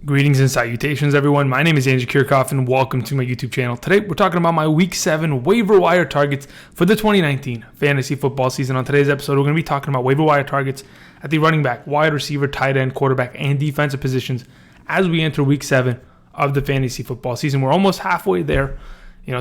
Greetings and salutations, everyone. My name is Andrew Kirchhoff, and welcome to my YouTube channel. Today, we're talking about my Week 7 waiver wire targets for the 2019 fantasy football season. On today's episode, we're going to be talking about waiver wire targets at the running back, wide receiver, tight end, quarterback, and defensive positions as we enter Week 7 of the fantasy football season. We're almost halfway there.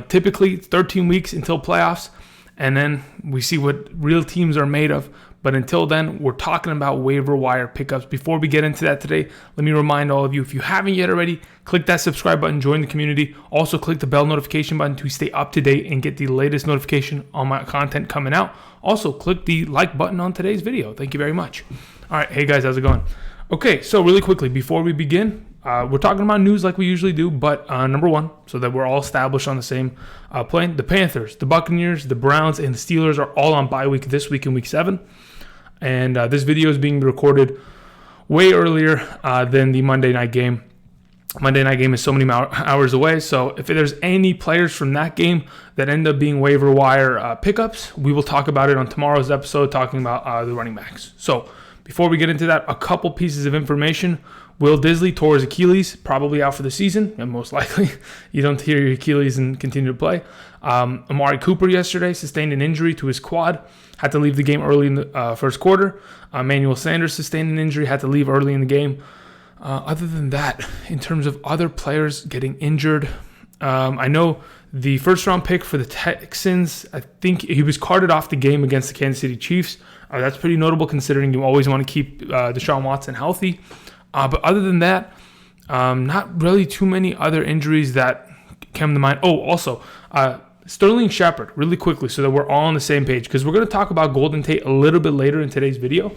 Typically 13 weeks until playoffs, and then we see what real teams are made of. But until then, we're talking about waiver wire pickups. Before we get into that today, let me remind all of you, if you haven't yet already, click that subscribe button, join the community. Also, click the bell notification button to stay up to date and get the latest notification on my content coming out. Also, click the like button on today's video. Thank you very much. All right, hey guys, how's it going? Okay, so really quickly, before we begin, we're talking about news like we usually do, but number one, so that we're all established on the same plane, the Panthers, the Buccaneers, the Browns, and the Steelers are all on bye week this week in Week 7. And this video is being recorded way earlier than the Monday night game. Monday night game is so many hours away, so if there's any players from that game that end up being waiver wire pickups, we will talk about it on tomorrow's episode, talking about the running backs. So before we get into that, a couple pieces of information. Will Disley tore his Achilles, probably out for the season, and most likely you don't tear your Achilles and continue to play. Amari Cooper yesterday sustained an injury to his quad, had to leave the game early in the first quarter. Emmanuel Sanders sustained an injury, had to leave early in the game. Other than that, in terms of other players getting injured, I know the first-round pick for the Texans, I think he was carted off the game against the Kansas City Chiefs. That's pretty notable considering you always want to keep Deshaun Watson healthy. But other than that, not really too many other injuries that came to mind. Oh, also, Sterling Shepard, really quickly, so that we're all on the same page, because we're going to talk about Golden Tate a little bit later in today's video.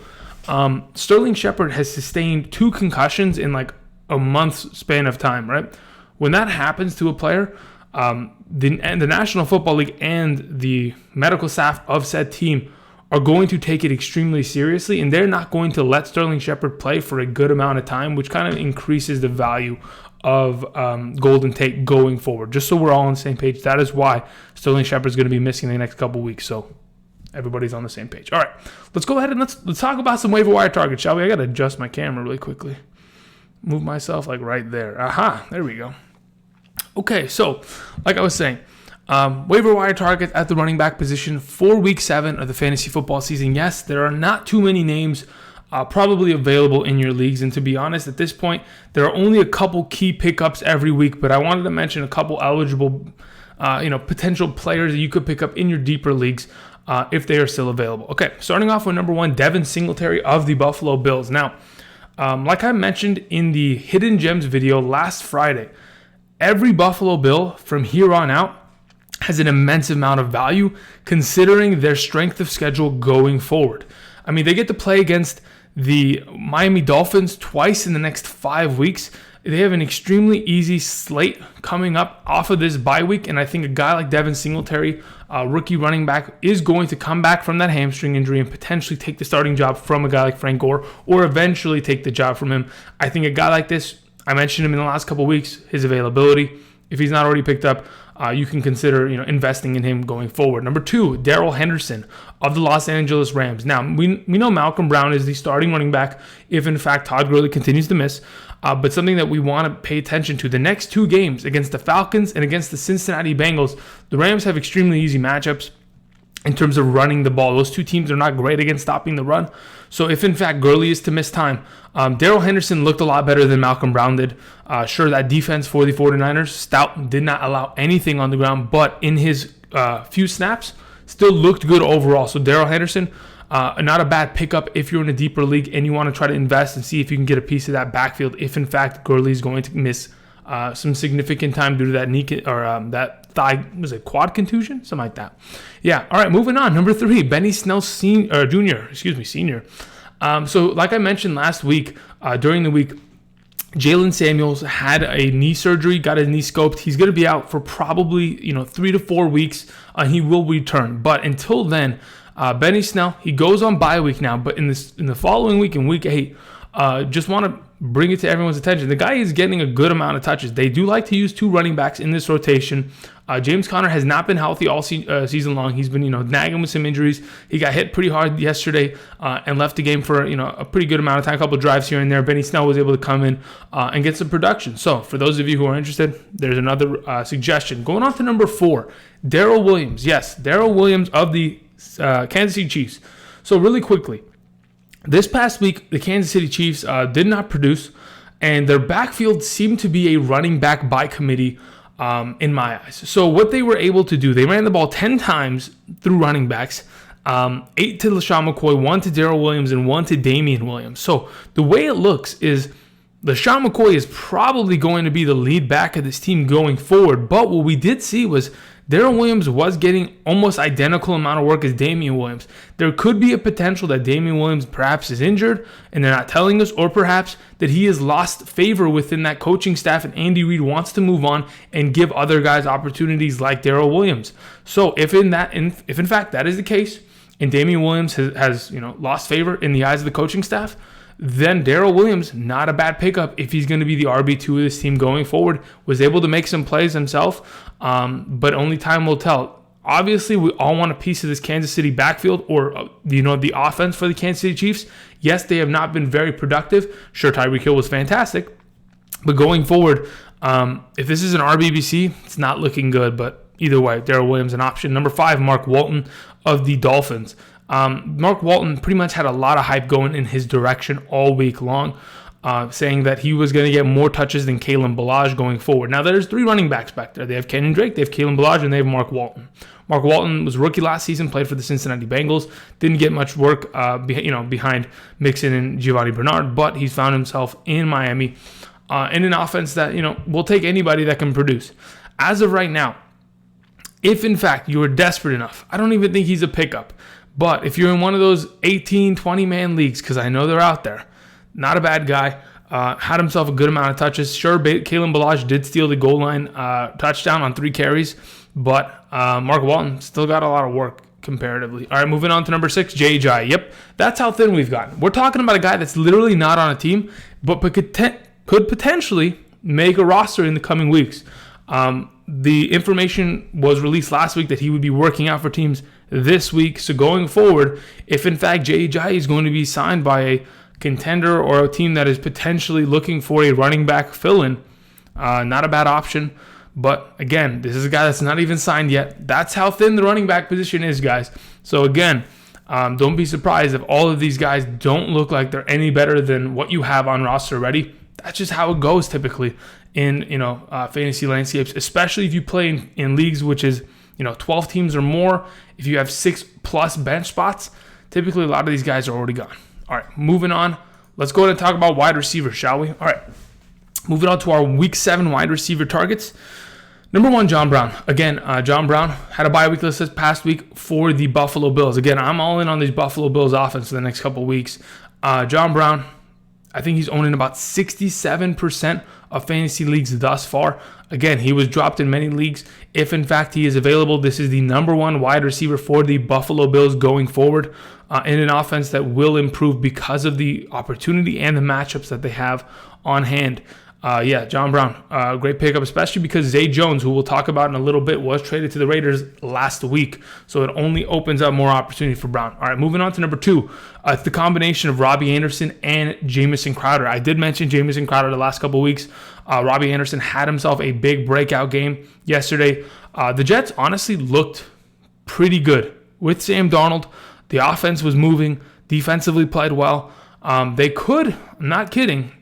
Sterling Shepard has sustained 2 concussions in like a month's span of time, right? When that happens to a player, the National Football League and the medical staff of said team are going to take it extremely seriously, and they're not going to let Sterling Shepard play for a good amount of time, which kind of increases the value of Golden Tate going forward. Just so we're all on the same page, that is why Sterling Shepard is going to be missing the next couple weeks, so everybody's on the same page. All right, let's go ahead and let's talk about some waiver wire targets, shall we? I got to adjust my camera really quickly. Move myself like right there. Aha, there we go. Okay, so like I was saying, waiver wire target at the running back position for Week 7 of the fantasy football season. Yes, there are not too many names probably available in your leagues, and to be honest, at this point, there are only a couple key pickups every week, but I wanted to mention a couple eligible potential players that you could pick up in your deeper leagues if they are still available. Okay, starting off with number 1, Devin Singletary of the Buffalo Bills. Now, like I mentioned in the Hidden Gems video last Friday, every Buffalo Bill from here on out has an immense amount of value considering their strength of schedule going forward. I mean, they get to play against the Miami Dolphins twice in the next 5 weeks. They have an extremely easy slate coming up off of this bye week, and I think a guy like Devin Singletary, rookie running back, is going to come back from that hamstring injury and potentially take the starting job from a guy like Frank Gore, or eventually take the job from him. I think a guy like this, I mentioned him in the last couple weeks, his availability, if he's not already picked up, you can consider investing in him going forward. Number 2, Darrell Henderson of the Los Angeles Rams. Now, we know Malcolm Brown is the starting running back if, in fact, Todd Gurley continues to miss. But something that we want to pay attention to, the next 2 games against the Falcons and against the Cincinnati Bengals, the Rams have extremely easy matchups in terms of running the ball. Those 2 teams are not great against stopping the run. So if, in fact, Gurley is to miss time, Darrell Henderson looked a lot better than Malcolm Brown did. Sure, that defense for the 49ers, stout, did not allow anything on the ground, but in his few snaps, still looked good overall. So Darrell Henderson, not a bad pickup if you're in a deeper league and you want to try to invest and see if you can get a piece of that backfield if, in fact, Gurley is going to miss some significant time due to that knee or that thigh, was it quad contusion? Something like that. Yeah, all right, moving on. Number 3, Benny Snell Jr. Senior. So like I mentioned last week, during the week, Jalen Samuels had a knee surgery, got his knee scoped. He's going to be out for probably 3 to 4 weeks. He will return, but until then, Benny Snell, he goes on bye week now. But in the following week, in Week 8, just want to bring it to everyone's attention. The guy is getting a good amount of touches. They do like to use 2 running backs in this rotation. James Conner has not been healthy all season long. He's been, nagging with some injuries. He got hit pretty hard yesterday and left the game for, a pretty good amount of time, a couple of drives here and there. Benny Snell was able to come in and get some production. So for those of you who are interested, there's another suggestion. Going on to number 4, Darrel Williams. Yes, Darrel Williams of the Kansas City Chiefs. So really quickly, this past week, the Kansas City Chiefs did not produce, and their backfield seemed to be a running back by committee in my eyes. So what they were able to do, they ran the ball 10 times through running backs, 8 to LaShawn McCoy, 1 to Darrel Williams, and 1 to Damian Williams. So the way it looks is LaShawn McCoy is probably going to be the lead back of this team going forward. But what we did see was Darrel Williams was getting almost identical amount of work as Damian Williams. There could be a potential that Damian Williams perhaps is injured and they're not telling us, or perhaps that he has lost favor within that coaching staff and Andy Reid wants to move on and give other guys opportunities like Darrel Williams. So if in fact that is the case and Damian Williams has lost favor in the eyes of the coaching staff, then Darrel Williams, not a bad pickup if he's going to be the RB2 of this team going forward. Was able to make some plays himself, but only time will tell. Obviously, we all want a piece of this Kansas City backfield or, the offense for the Kansas City Chiefs. Yes, they have not been very productive. Sure, Tyreek Hill was fantastic. But going forward, if this is an RBBC, it's not looking good. But either way, Darrel Williams an option. Number 5, Mark Walton of the Dolphins. Mark Walton pretty much had a lot of hype going in his direction all week long, saying that he was going to get more touches than Kalen Ballage going forward. Now, there's 3 running backs back there. They have Kenyon Drake, they have Kalen Ballage, and they have Mark Walton. Mark Walton was rookie last season, played for the Cincinnati Bengals, didn't get much work behind Mixon and Giovanni Bernard, but he's found himself in Miami in an offense that will take anybody that can produce. As of right now, if in fact you are desperate enough, I don't even think he's a pickup. But if you're in one of those 18, 20-man leagues, because I know they're out there, not a bad guy, had himself a good amount of touches. Sure, Kalen Ballage did steal the goal line touchdown on 3 carries, but Mark Walton still got a lot of work comparatively. All right, moving on to number 6, Ajayi. Yep, that's how thin we've gotten. We're talking about a guy that's literally not on a team, but could potentially make a roster in the coming weeks. The information was released last week that he would be working out for teams this week. So going forward, if in fact Ajayi is going to be signed by a contender or a team that is potentially looking for a running back fill-in, not a bad option. But again, this is a guy that's not even signed yet. That's how thin the running back position is, guys. So again, don't be surprised if all of these guys don't look like they're any better than what you have on roster already. That's just how it goes typically in fantasy landscapes, especially if you play in leagues which is 12 teams or more. If you have 6+ bench spots, typically a lot of these guys are already gone. All right, moving on. Let's go ahead and talk about wide receivers, shall we? All right, moving on to our Week 7 wide receiver targets. Number 1, John Brown. Again, John Brown had a bye week this past week for the Buffalo Bills. Again, I'm all in on these Buffalo Bills offense for the next couple weeks. John Brown, I think he's owning about 67% of fantasy leagues thus far. Again, he was dropped in many leagues. If in fact he is available, this is the number 1 wide receiver for the Buffalo Bills going forward in an offense that will improve because of the opportunity and the matchups that they have on hand. John Brown, great pickup, especially because Zay Jones, who we'll talk about in a little bit, was traded to the Raiders last week. So it only opens up more opportunity for Brown. All right, moving on to number 2. It's the combination of Robby Anderson and Jamison Crowder. I did mention Jamison Crowder the last couple weeks. Robby Anderson had himself a big breakout game yesterday. The Jets honestly looked pretty good with Sam Darnold. The offense was moving, defensively played well. They could, I'm not kidding,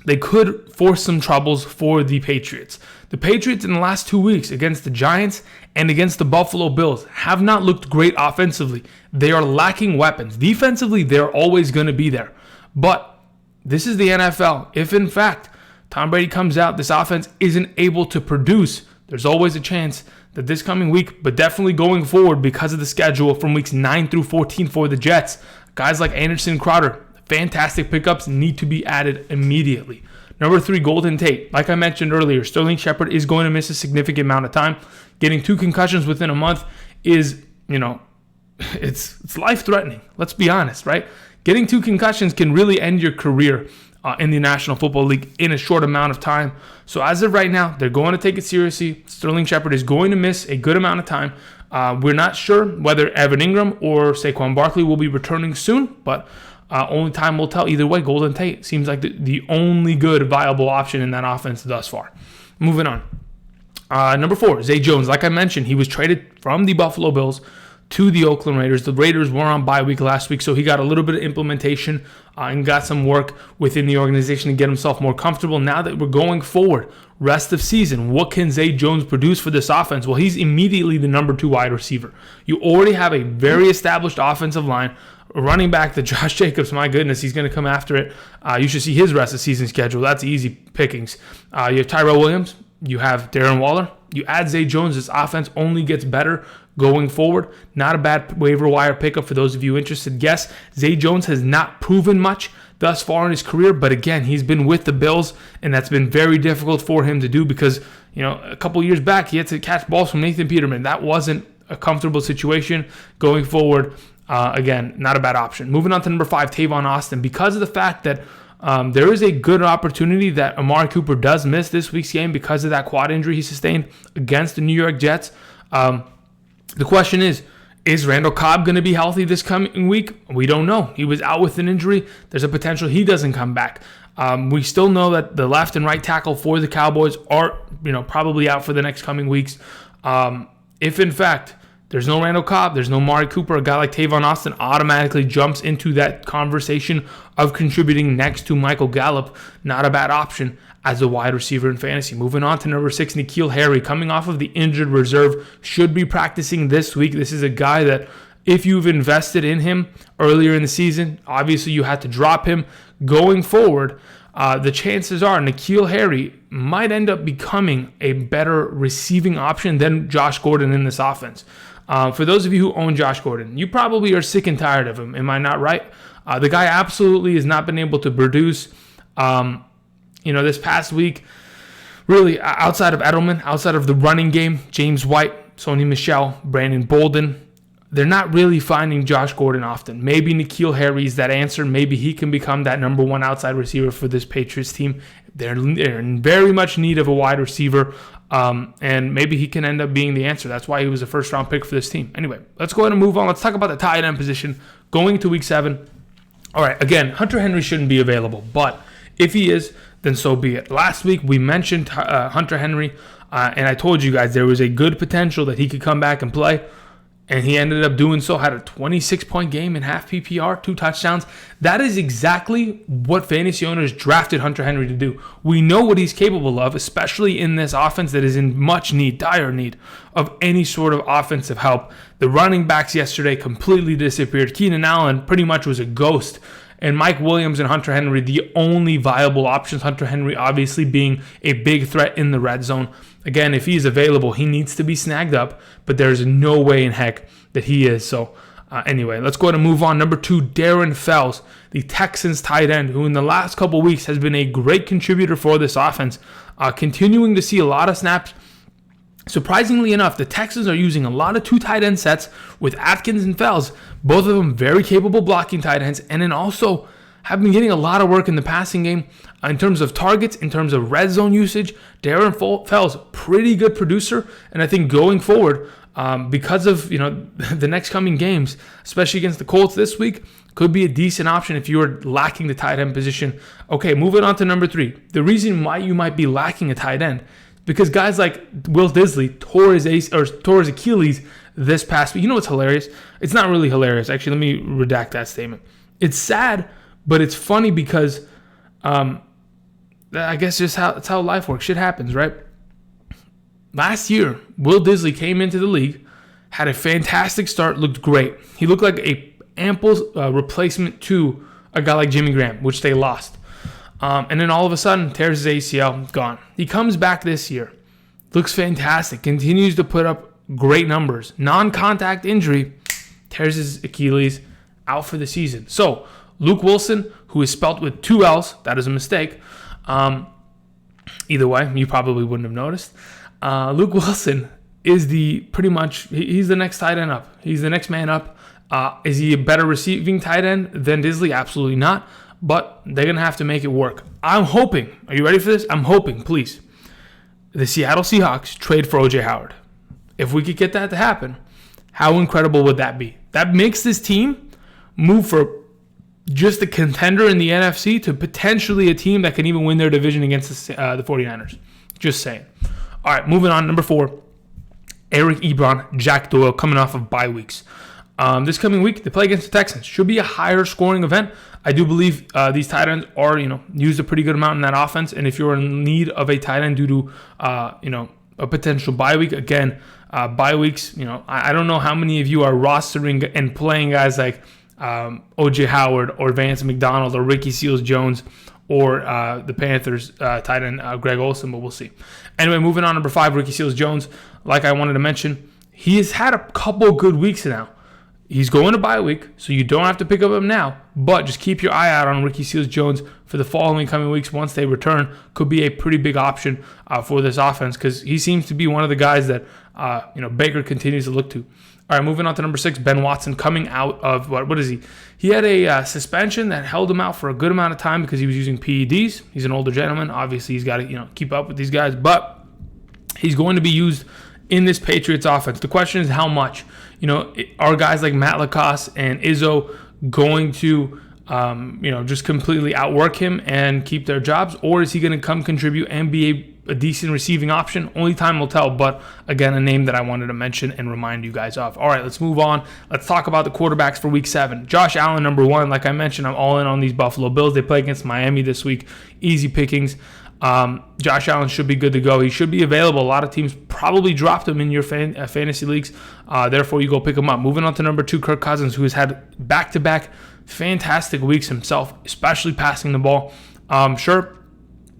they could force some troubles for the Patriots. The Patriots in the last 2 weeks against the Giants and against the Buffalo Bills have not looked great offensively. They are lacking weapons. Defensively, they're always going to be there. But this is the NFL. If in fact Tom Brady comes out, this offense isn't able to produce, there's always a chance that this coming week, but definitely going forward because of the schedule from weeks 9 through 14 for the Jets, guys like Anderson and Crowder, fantastic pickups, need to be added immediately. Number 3, Golden Tate. Like I mentioned earlier, Sterling Shepard is going to miss a significant amount of time. Getting 2 concussions within a month is, it's life-threatening. Let's be honest, right? Getting 2 concussions can really end your career in the National Football League in a short amount of time. So as of right now, they're going to take it seriously. Sterling Shepard is going to miss a good amount of time. We're not sure whether Evan Ingram or Saquon Barkley will be returning soon, but only time will tell. Either way, Golden Tate seems like the only good viable option in that offense thus far. Moving on. Number 4, Zay Jones. Like I mentioned, he was traded from the Buffalo Bills to the Oakland Raiders. The Raiders were on bye week last week, so he got a little bit of implementation and got some work within the organization to get himself more comfortable. Now that we're going forward, rest of season, what can Zay Jones produce for this offense? Well, he's immediately the number 2 wide receiver. You already have a very established offensive line. Running back to Josh Jacobs, my goodness, he's going to come after it. You should see his rest of season schedule. That's easy pickings. You have Darrel Williams. You have Darren Waller. You add Zay Jones. This offense only gets better going forward. Not a bad waiver wire pickup for those of you interested. Yes, Zay Jones has not proven much thus far in his career, but again, he's been with the Bills, and that's been very difficult for him to do because, a couple years back, he had to catch balls from Nathan Peterman. That wasn't a comfortable situation going forward. Again, not a bad option. Moving on to number 5, Tavon Austin. Because of the fact that there is a good opportunity that Amari Cooper does miss this week's game because of that quad injury he sustained against the New York Jets. The question is Randall Cobb going to be healthy this coming week? We don't know. He was out with an injury. There's a potential he doesn't come back. We still know that the left and right tackle for the Cowboys are, probably out for the next coming weeks. If in fact there's no Randall Cobb, there's no Amari Cooper, a guy like Tavon Austin automatically jumps into that conversation of contributing next to Michael Gallup. Not a bad option as a wide receiver in fantasy. Moving on to number 6, N'Keal Harry, coming off of the injured reserve, should be practicing this week. This is a guy that if you've invested in him earlier in the season, obviously you had to drop him. Going forward, the chances are N'Keal Harry might end up becoming a better receiving option than Josh Gordon in this offense. For those of you who own Josh Gordon, you probably are sick and tired of him. Am I not right? The guy absolutely has not been able to produce. This past week, really outside of Edelman, outside of the running game, James White, Sony Michel, Brandon Bolden, they're not really finding Josh Gordon often. Maybe N'Keal Harry's that answer. Maybe he can become that number 1 outside receiver for this Patriots team. They're in very much need of a wide receiver, and maybe he can end up being the answer. That's why he was a first-round pick for this team. Anyway, let's go ahead and move on. Let's talk about the tight end position going to week 7. All right, again, Hunter Henry shouldn't be available, but if he is, then so be it. Last week, we mentioned Hunter Henry, and I told you guys there was a good potential that he could come back and play. And he ended up doing so, had a 26-point game in half PPR, 2 touchdowns. That is exactly what fantasy owners drafted Hunter Henry to do. We know what he's capable of, especially in this offense that is in much need, dire need, of any sort of offensive help. The running backs yesterday completely disappeared. Keenan Allen pretty much was a ghost. And Mike Williams and Hunter Henry, the only viable options. Hunter Henry obviously being a big threat in the red zone. Again, if he's available, he needs to be snagged up, but there's no way in heck that he is. So anyway, let's go ahead and move on. Number 2, Darren Fells, the Texans tight end, who in the last couple weeks has been a great contributor for this offense, continuing to see a lot of snaps. Surprisingly enough, the Texans are using a lot of 2 tight end sets with Atkins and Fells, both of them very capable blocking tight ends, and then also have been getting a lot of work in the passing game in terms of targets, in terms of red zone usage. Darren Fells, pretty good producer, and I think going forward, because of the next coming games, especially against the Colts this week, could be a decent option if you are lacking the tight end position. Okay, moving on to number 3. The reason why you might be lacking a tight end, because guys like Will Disley tore his Achilles this past week. You know what's hilarious? It's not really hilarious. Actually, let me redact that statement. It's sad, but it's funny because I guess that's how life works. Shit happens, right? Last year, Will Disley came into the league, had a fantastic start, looked great. He looked like a ample replacement to a guy like Jimmy Graham, which they lost. And then all of a sudden, tears his ACL, gone. He comes back this year, looks fantastic, continues to put up great numbers. Non-contact injury, tears his Achilles, out for the season. So, Luke Willson, who is spelt with 2 L's, that is a mistake. Either way, you probably wouldn't have noticed. Luke Willson is he's the next tight end up. He's the next man up. Is he a better receiving tight end than Disley? Absolutely not. but they're going to have to make it work. I'm hoping, are you ready for this? I'm hoping, please, the Seattle Seahawks trade for O.J. Howard. If we could get that to happen, how incredible would that be? That makes this team move for just a contender in the NFC to potentially a team that can even win their division against the 49ers. Just saying. All right, moving on. Number 4, Eric Ebron, Jack Doyle, coming off of bye weeks. This coming week, they play against the Texans. Should be a higher scoring event. I do believe these tight ends are, used a pretty good amount in that offense. And if you're in need of a tight end due to, a potential bye week, again, bye weeks, I don't know how many of you are rostering and playing guys like O.J. Howard or Vance McDonald or Ricky Seals-Jones or the Panthers tight end Greg Olsen, but we'll see. Anyway, moving on, number 5, Ricky Seals-Jones. Like I wanted to mention, he has had a couple good weeks now. He's going to bye week, so you don't have to pick up him now, but just keep your eye out on Ricky Seals-Jones for the following coming weeks. Once they return, could be a pretty big option for this offense because he seems to be one of the guys that Baker continues to look to. All right, moving on to number 6, Ben Watson, coming out of, what is he? He had a suspension that held him out for a good amount of time because he was using PEDs. He's an older gentleman. Obviously, he's got to keep up with these guys, but he's going to be used in this Patriots offense. The question is how much. Are guys like Matt Lacoste and Izzo going to, just completely outwork him and keep their jobs? Or is he going to come contribute and be a decent receiving option? Only time will tell. But again, a name that I wanted to mention and remind you guys of. All right, let's move on. Let's talk about the quarterbacks for week 7. Josh Allen, number 1. Like I mentioned, I'm all in on these Buffalo Bills. They play against Miami this week. Easy pickings. Josh Allen should be good to go. He should be available. A lot of teams probably dropped him in your fantasy leagues. Therefore, you go pick him up. Moving on to number 2, Kirk Cousins, who has had back-to-back fantastic weeks himself, especially passing the ball. Sure,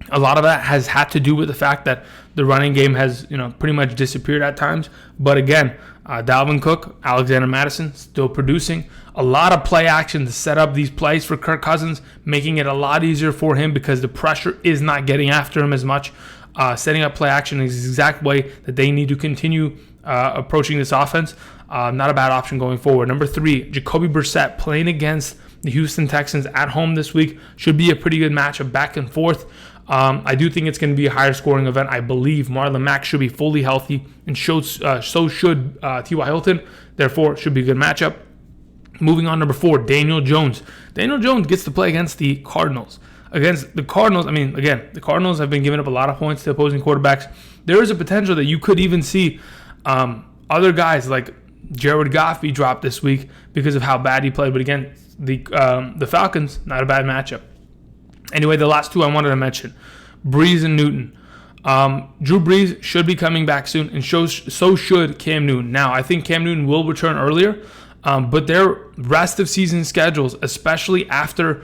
a lot of that has had to do with the fact that the running game has, pretty much disappeared at times. But again, Dalvin Cook, Alexander Mattison, still producing. A lot of play action to set up these plays for Kirk Cousins, making it a lot easier for him because the pressure is not getting after him as much. Setting up play action is the exact way that they need to continue approaching this offense. Not a bad option going forward. Number 3, Jacoby Brissett playing against the Houston Texans at home this week. Should be a pretty good matchup back and forth. I do think it's going to be a higher scoring event. I believe Marlon Mack should be fully healthy, and so should T.Y. Hilton. Therefore, it should be a good matchup. Moving on, number 4, Daniel Jones. Daniel Jones gets to play against the Cardinals. Against the Cardinals, the Cardinals have been giving up a lot of points to opposing quarterbacks. There is a potential that you could even see other guys like Jared Goff be dropped this week because of how bad he played. But again, the Falcons, not a bad matchup. Anyway, the last 2 I wanted to mention, Brees and Newton. Drew Brees should be coming back soon, and so should Cam Newton. Now, I think Cam Newton will return earlier, but their rest of season schedules, especially after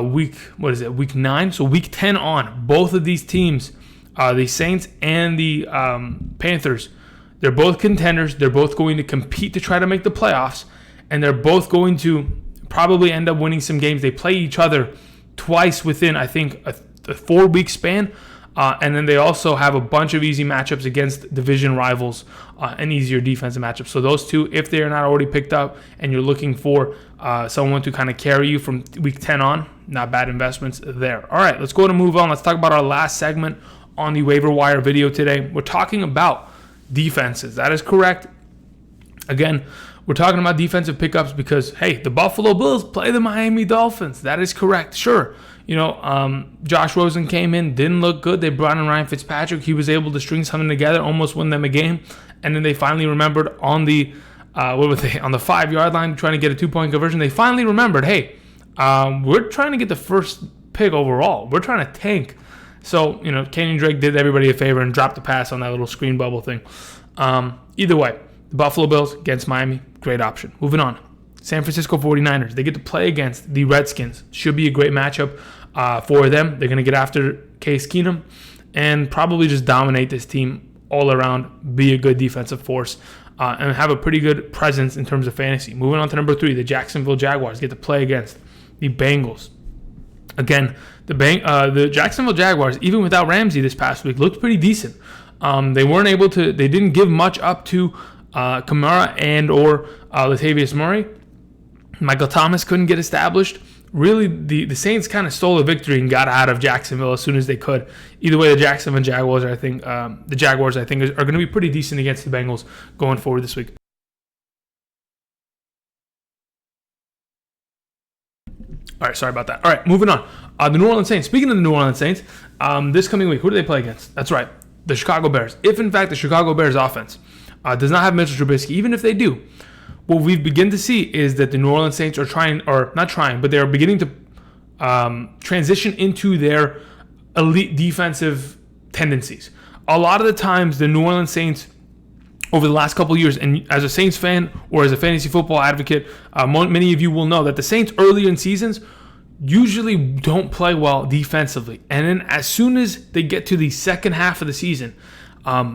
week 9, so week 10 on, both of these teams, the Saints and the Panthers, they're both contenders. They're both going to compete to try to make the playoffs, and they're both going to probably end up winning some games. They play each other twice within, I think, a 4-week span. And then they also have a bunch of easy matchups against division rivals and easier defensive matchups. So those 2, if they are not already picked up and you're looking for someone to kind of carry you from week 10 on, not bad investments there. All right, let's go to move on. Let's talk about our last segment on the waiver wire video today. We're talking about defenses. That is correct. Again, we're talking about defensive pickups because, hey, the Buffalo Bills play the Miami Dolphins. That is correct. Sure. Josh Rosen came in, didn't look good. They brought in Ryan Fitzpatrick. He was able to string something together, almost win them a game. And then they finally remembered on the on the 5-yard line, trying to get a 2-point conversion. They finally remembered, hey, we're trying to get the first pick overall. We're trying to tank. So, Kenyon Drake did everybody a favor and dropped the pass on that little screen bubble thing. Either way, the Buffalo Bills against Miami, great option. Moving on. San Francisco 49ers, they get to play against the Redskins. Should be a great matchup for them. They're going to get after Case Keenum and probably just dominate this team all around, be a good defensive force, and have a pretty good presence in terms of fantasy. Moving on to number 3, the Jacksonville Jaguars get to play against the Bengals. Again, the Jacksonville Jaguars, even without Ramsey this past week, looked pretty decent. They didn't give much up to Kamara and or Latavius Murray. Michael Thomas couldn't get established. really the Saints kind of stole a victory and got out of Jacksonville as soon as they could. Either way, the Jacksonville Jaguars, I think, are going to be pretty decent against the Bengals going forward this week. All right, sorry about that. All right, moving on. The New Orleans Saints. Speaking of the New Orleans Saints, this coming week, who do they play against? That's right, the Chicago Bears. If, in fact, the Chicago Bears offense does not have Mitchell Trubisky, even if they do, what we've begun to see is that the New Orleans Saints are they're beginning to transition into their elite defensive tendencies. A lot of the times, the New Orleans Saints, over the last couple of years, and as a Saints fan or as a fantasy football advocate, many of you will know that the Saints earlier in seasons usually don't play well defensively. And then as soon as they get to the second half of the season,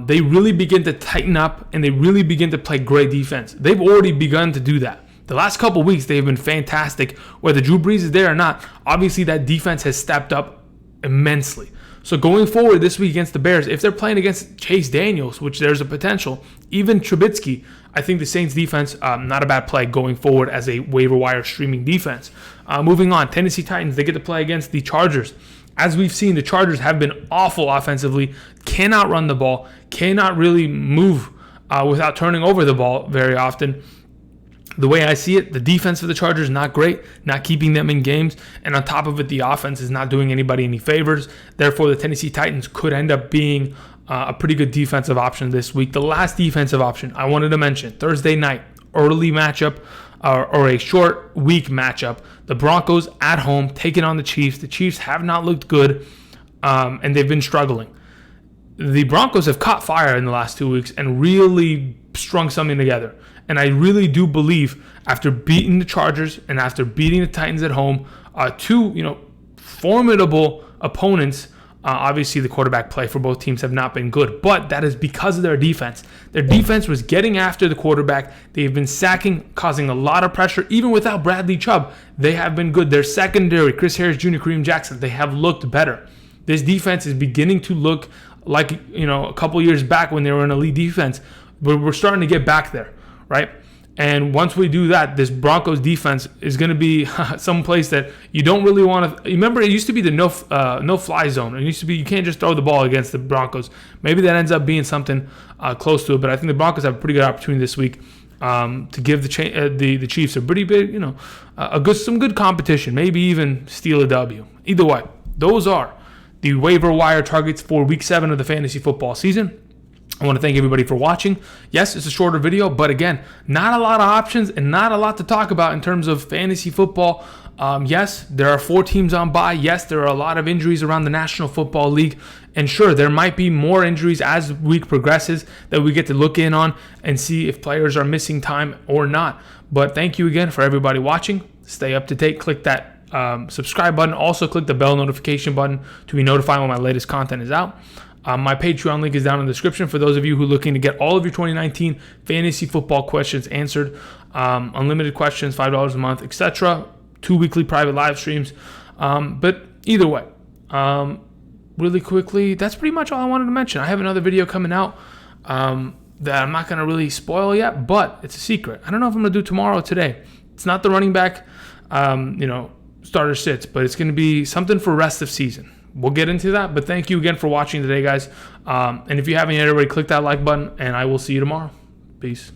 they really begin to tighten up and they really begin to play great defense. They've already begun to do that. The last couple of weeks, they've been fantastic. Whether Drew Brees is there or not, obviously that defense has stepped up immensely. So going forward this week against the Bears, if they're playing against Chase Daniels, which there's a potential, even Trubisky, I think the Saints defense, not a bad play going forward as a waiver wire streaming defense. Moving on, Tennessee Titans, they get to play against the Chargers. As we've seen, the Chargers have been awful offensively, cannot run the ball, cannot really move without turning over the ball very often. The way I see it, the defense of the Chargers is not great, not keeping them in games, and on top of it, the offense is not doing anybody any favors. Therefore, the Tennessee Titans could end up being a pretty good defensive option this week. The last defensive option I wanted to mention, Thursday night, early matchup, or a short week matchup. The Broncos at home taking on the Chiefs. The Chiefs have not looked good, and they've been struggling. The Broncos have caught fire in the last 2 weeks and really strung something together. And I really do believe after beating the Chargers and after beating the Titans at home, two formidable opponents. Obviously, the quarterback play for both teams have not been good, but that is because of their defense. Their defense was getting after the quarterback. They've been sacking, causing a lot of pressure. Even without Bradley Chubb, they have been good. Their secondary, Chris Harris Jr., Kareem Jackson, they have looked better. This defense is beginning to look like a couple years back when they were an elite defense, but we're starting to get back there, right? And once we do that, this Broncos defense is going to be someplace that you don't really want to. Remember, it used to be the no-fly zone. It used to be you can't just throw the ball against the Broncos. Maybe that ends up being something close to it. But I think the Broncos have a pretty good opportunity this week to give the Chiefs a pretty big, some good competition. Maybe even steal a W. Either way, those are the waiver wire targets for Week 7 of the fantasy football season. I want to thank everybody for watching. Yes, it's a shorter video, but again, not a lot of options and not a lot to talk about in terms of fantasy football. Yes, there are 4 teams on bye. Yes, there are a lot of injuries around the National Football League. And sure, there might be more injuries as the week progresses that we get to look in on and see if players are missing time or not. But thank you again for everybody watching. Stay up to date. Click that subscribe button. Also, click the bell notification button to be notified when my latest content is out. My Patreon link is down in the description for those of you who are looking to get all of your 2019 fantasy football questions answered. Unlimited questions, $5 a month, etc. 2 weekly private live streams. But either way, really quickly, that's pretty much all I wanted to mention. I have another video coming out that I'm not going to really spoil yet, but it's a secret. I don't know if I'm going to do tomorrow or today. It's not the running back, starter sits, but it's going to be something for rest of season. We'll get into that, but thank you again for watching today, guys. And if you haven't yet already, click that like button, and I will see you tomorrow. Peace.